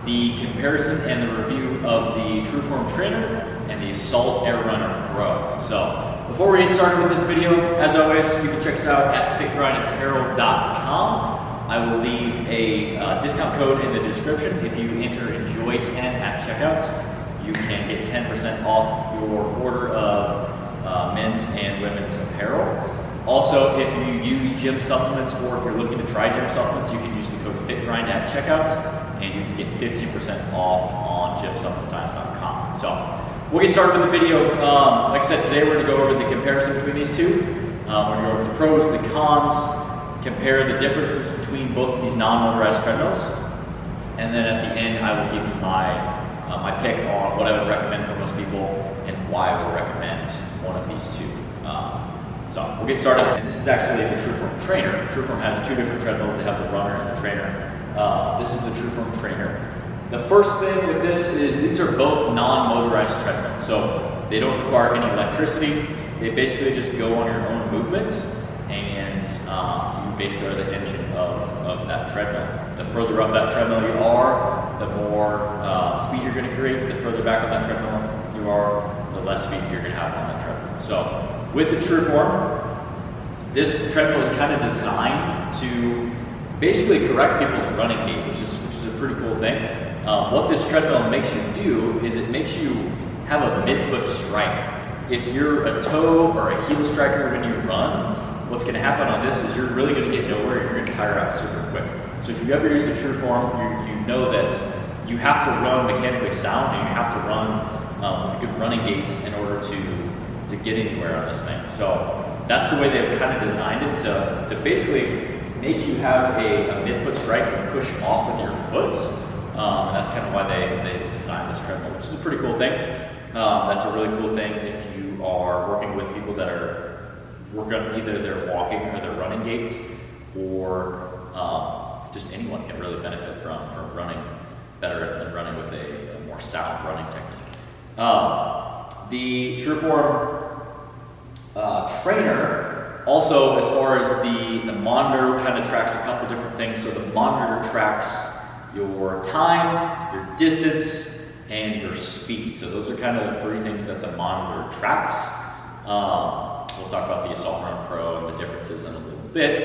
the comparison and the review of the Trueform Trainer and the Assault Air Runner Pro. So before we get started with this video, as always, you can check us out at fitgrindapparel.com. I will leave a discount code in the description. If you enter ENJOY10 at checkout, you can get 10% off your order of men's and women's apparel. Also, if you use gym supplements or if you're looking to try gym supplements, you can use the code FITGRIND at checkout and you can get 15% off on gymsupplementscience.com. So we'll get started with the video. Like I said, today we're going to go over the comparison between these two. We're going to go over the pros, the cons, compare the differences between both of these non-motorized treadmills, and then at the end I will give you my pick on what I would recommend for most people and why I would recommend one of these two. So we'll get started. And this is actually the Trueform Trainer. Trueform has two different treadmills. They have the runner and the trainer. This is the Trueform Trainer. The first thing with this is these are both non-motorized treadmills, so they don't require any electricity. They basically just go on your own movements, and you basically are the engine of that treadmill. The further up that treadmill you are, the more speed you're going to create. The further back on that treadmill you are, the less speed you're going to have on that treadmill. So with the Trueform, this treadmill is kind of designed to basically correct people's running gait, which is a pretty cool thing. What this treadmill makes you do is it makes you have a midfoot strike. If you're a toe or a heel striker when you run, what's going to happen on this is you're really going to get nowhere. You're going to tire out super quick. So if you've ever used a Trueform, you know that you have to run mechanically sound and you have to run with a good running gait in order to get anywhere on this thing. So that's the way they've kind of designed it to basically make you have a midfoot strike and push off with your foot. And that's kind of why they designed this treadmill, which is a pretty cool thing. That's a really cool thing if you are working with people that are working on either their walking or their running gait, or just anyone can really benefit from running better than running with a more sound running technique. The Trueform Trainer also, as far as the monitor, kind of tracks a couple different things. So the monitor tracks your time, your distance, and your speed. So those are kind of the three things that the monitor tracks. We'll talk about the Assault Runner Pro and the differences in a little bit.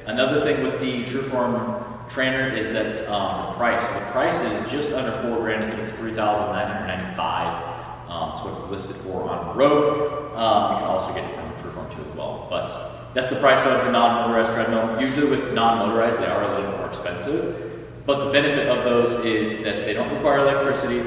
Another thing with the Trueform Trainer is that the price. The price is just under $4,000. I think it's $3,995. That's what it's listed for on Rogue. You can also get it from Trueform too as well. But that's the price of the non-motorized treadmill. Usually with non-motorized, they are a little more expensive. But the benefit of those is that they don't require electricity,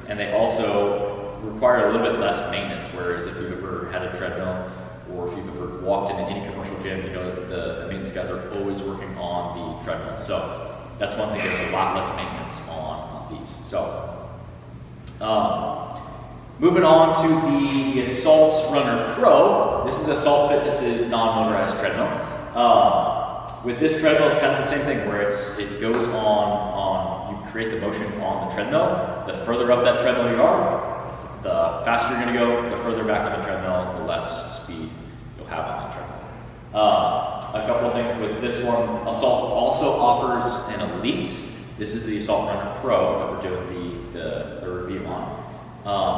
and they also require a little bit less maintenance. Whereas if you've ever had a treadmill, or if you've ever walked into any commercial gym, you know that the maintenance guys are always working on the treadmill. So that's one thing, there's a lot less maintenance on these. So moving on to the Assault Runner Pro. This is Assault Fitness's non-motorized treadmill. With this treadmill, it's kind of the same thing where it goes on, you create the motion on the treadmill. The further up that treadmill you are, the faster you're going to go. The further back on the treadmill, the less speed you'll have on that treadmill. A couple of things with this one. Assault also offers an Elite. This is the Assault Runner Pro that we're doing the review on.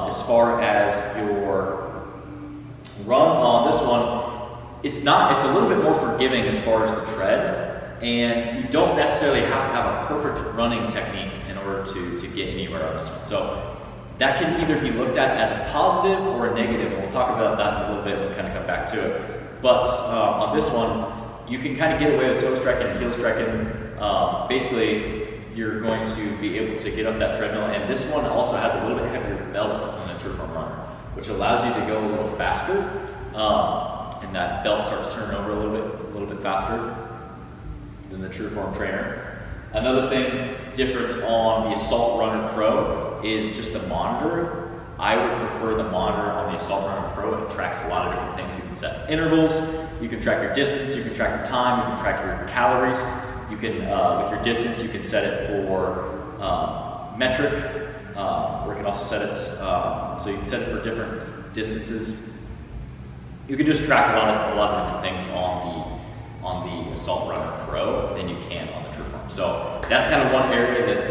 As far as your run on this one, it's a little bit more forgiving as far as the tread, and you don't necessarily have to have a perfect running technique in order to get anywhere on this one. So that can either be looked at as a positive or a negative, and we'll talk about that in a little bit when we kind of come back to it. But on this one, you can kind of get away with toe striking and heel striking. Basically, you're going to be able to get up that treadmill, and this one also has a little bit heavier belt than the Trueform Runner, which allows you to go a little faster, and that belt starts turning over a little bit faster than the Trueform Trainer. Another thing different on the Assault Runner Pro is just the monitor. I would prefer the monitor on the Assault Runner Pro. It tracks a lot of different things. You can set intervals, you can track your distance, you can track your time, you can track your calories. You can, with your distance, you can set it for metric, or you can also set it, so you can set it for different distances. You can just track a lot of different things on the Assault Runner Pro than you can on the Trueform. So that's kind of one area that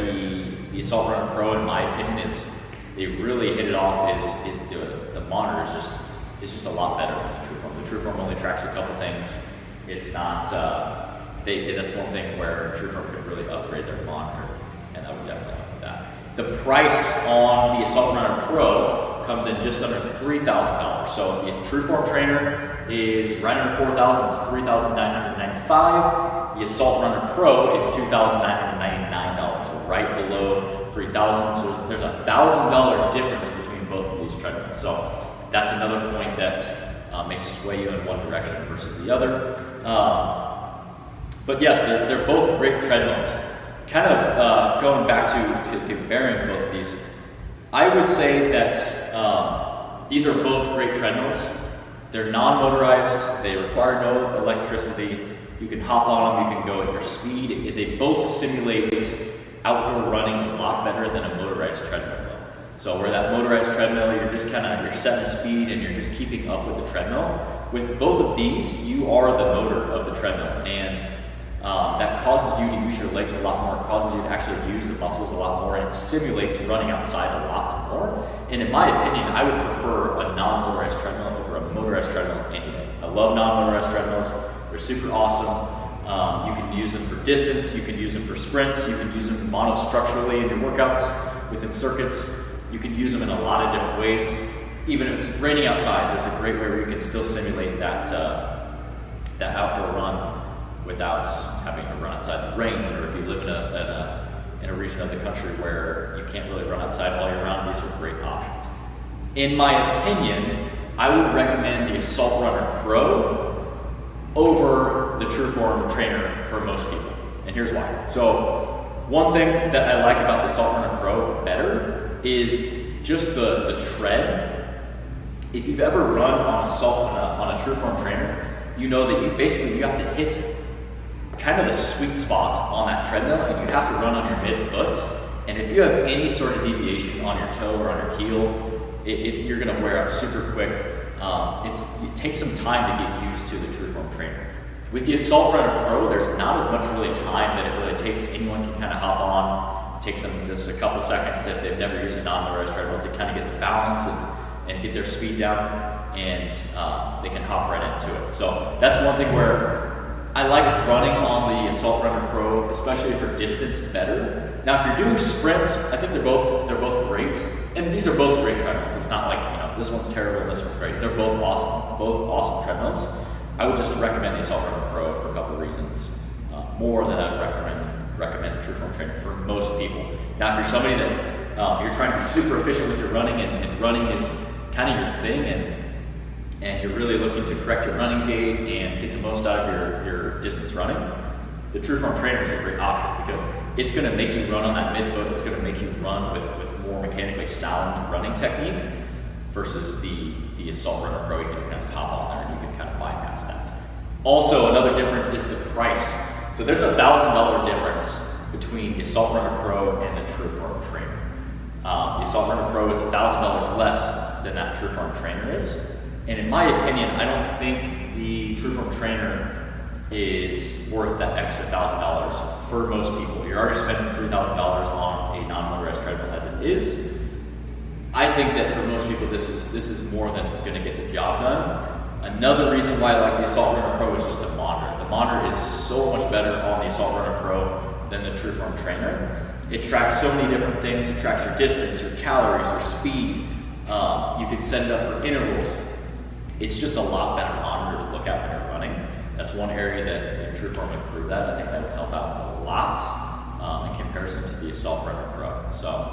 the Assault Runner Pro, in my opinion, is they really hit it off. Is the monitor is just a lot better than the Trueform. The Trueform only tracks a couple things. It's not. That's one thing where Trueform could really upgrade their monitor, and I would definitely look at that. The price on the Assault Runner Pro comes in just under $3,000. So the Trueform trainer is right under $4,000, it's $3,995. The Assault Runner Pro is $2,999, so right below $3,000. So there's a $1,000 difference between both of these treadmills. So that's another point that may sway you in one direction versus the other. But yes, they're both great treadmills. Kind of going back to comparing both of these, I would say that these are both great treadmills. They're non-motorized, they require no electricity. You can hop on them, you can go at your speed. They both simulate outdoor running a lot better than a motorized treadmill will. So where that motorized treadmill, you're setting a speed and you're just keeping up with the treadmill. With both of these, you are the motor of the treadmill, and that causes you to use your legs a lot more. It causes you to actually use the muscles a lot more, and it simulates running outside a lot more. And in my opinion, I would prefer a non-motorized treadmill over a motorized treadmill any day. I love non-motorized treadmills. They're super awesome. You can use them for distance, you can use them for sprints, you can use them monostructurally in your workouts within circuits. You can use them in a lot of different ways. Even if it's raining outside, there's a great way where you can still simulate that outdoor run without having to run outside in the rain. Or if you live in a region of the country where you can't really run outside all year round, these are great options. In my opinion, I would recommend the Assault Runner Pro over the Trueform trainer for most people, and here's why. So one thing that I like about the Assault Runner Pro better is just the tread. If you've ever run on a Trueform trainer, you know that you have to hit kind of the sweet spot on that treadmill, and you have to run on your midfoot. And if you have any sort of deviation on your toe or on your heel, you're going to wear out super quick. It takes some time to get used to the Trueform trainer. With the Assault Runner Pro, there's not as much really time that it really takes. Anyone can kind of hop on. It takes them just a couple seconds if they've never used a non-motorized treadmill to kind of get the balance and get their speed down, and they can hop right into it. So that's one thing where I like running on the Assault Runner Pro, especially for distance, better. Now, if you're doing sprints, I think they're both great, and these are both great treadmills. It's not like this one's terrible and this one's great. They're both awesome treadmills. I would just recommend the Assault Runner Pro for a couple of reasons, more than I'd recommend the Trueform trainer for most people. Now, if you're somebody that you're trying to be super efficient with your running, and running is kind of your thing, and you're really looking to correct your running gait and get the most out of your distance running, the Trueform trainer is a great option because it's going to make you run on that midfoot. It's going to make you run with more mechanically sound running technique versus the Assault Runner Pro. You can kind of just hop on there and you can kind of bypass that. Also, another difference is the price. So there's a $1,000 difference between the Assault Runner Pro and the Trueform trainer. The Assault Runner Pro is $1,000 less than that Trueform trainer is. And in my opinion, I don't think the Trueform trainer is worth that extra $1,000 for most people. You're already spending $3,000 on a non-motorized treadmill as it is. I think that for most people, this is more than going to get the job done. Another reason why I like the Assault Runner Pro is just the monitor. The monitor is so much better on the Assault Runner Pro than the Trueform trainer. It tracks so many different things. It tracks your distance, your calories, your speed. You can set it up for intervals. It's just a lot better monitor to look at when you're running. That's one area that if Trueform improved that, I think that would help out a lot in comparison to the Assault Runner Pro. So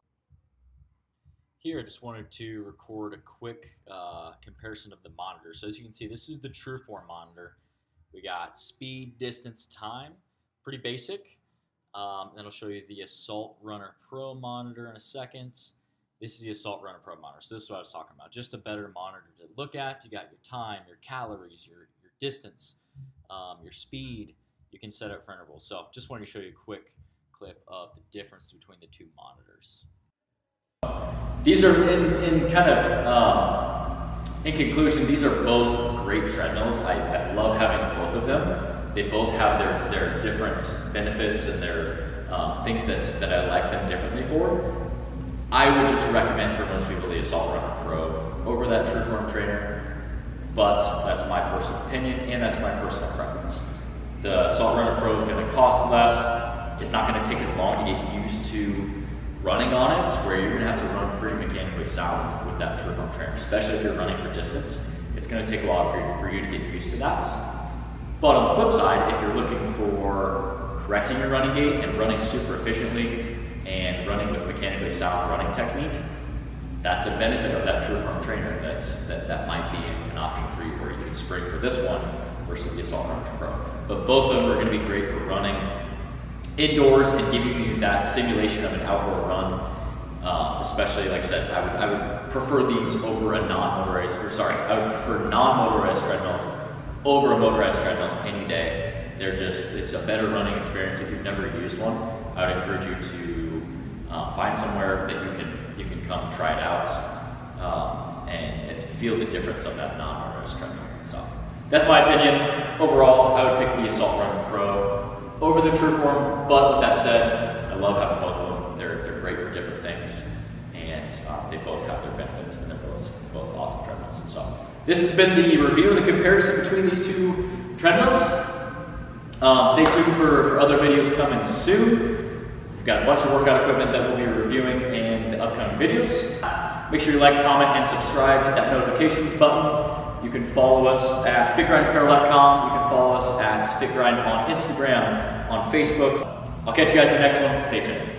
here I just wanted to record a quick comparison of the monitors. So as you can see, this is the Trueform monitor. We got speed, distance, time, pretty basic. Then I'll show you the Assault Runner Pro monitor in a second. This is the Assault Runner Pro monitor. So this is what I was talking about. Just a better monitor to look at. You got your time, your calories, your distance, your speed. You can set it for intervals. So just wanted to show you a quick clip of the difference between the two monitors. These are in conclusion, these are both great treadmills. I love having both of them. They both have their different benefits and their things that I like them differently for, I would just recommend for most people the Assault Runner Pro over that Trueform trainer, but that's my personal opinion and that's my personal preference. The Assault Runner Pro is going to cost less. It's not going to take as long to get used to running on it, where you're going to have to run pretty mechanically sound with that Trueform trainer, especially if you're running for distance. It's going to take a while for you to get used to that. But on the flip side, if you're looking for correcting your running gait and running super efficiently and running with mechanically sound running technique, that's a benefit of that Trueform trainer. That might be an option for you, where you can spring for this one versus the Assault Runner Pro. But both of them are going to be great for running indoors and giving you that simulation of an outdoor run. Especially, like I said, I would prefer these over a non-motorized, I would prefer non-motorized treadmills over a motorized treadmill any day. It's a better running experience. If you've never used one, I would encourage you to find somewhere that you can come try it out and feel the difference of that non-motorized treadmill. So that's my opinion. Overall, I would pick the Assault Runner Pro over the Trueform, but with that said, I love having both of them. They're great for different things, and they both have their benefits, and they're both awesome treadmills. So this has been the review and the comparison between these two treadmills. Stay tuned for other videos coming soon. We've got a bunch of workout equipment that we'll be reviewing in the upcoming videos. Make sure you like, comment, and subscribe. Hit that notifications button. You can follow us at fitgrindapparel.com. You can follow us at fitgrind on Instagram, on Facebook. I'll catch you guys in the next one. Stay tuned.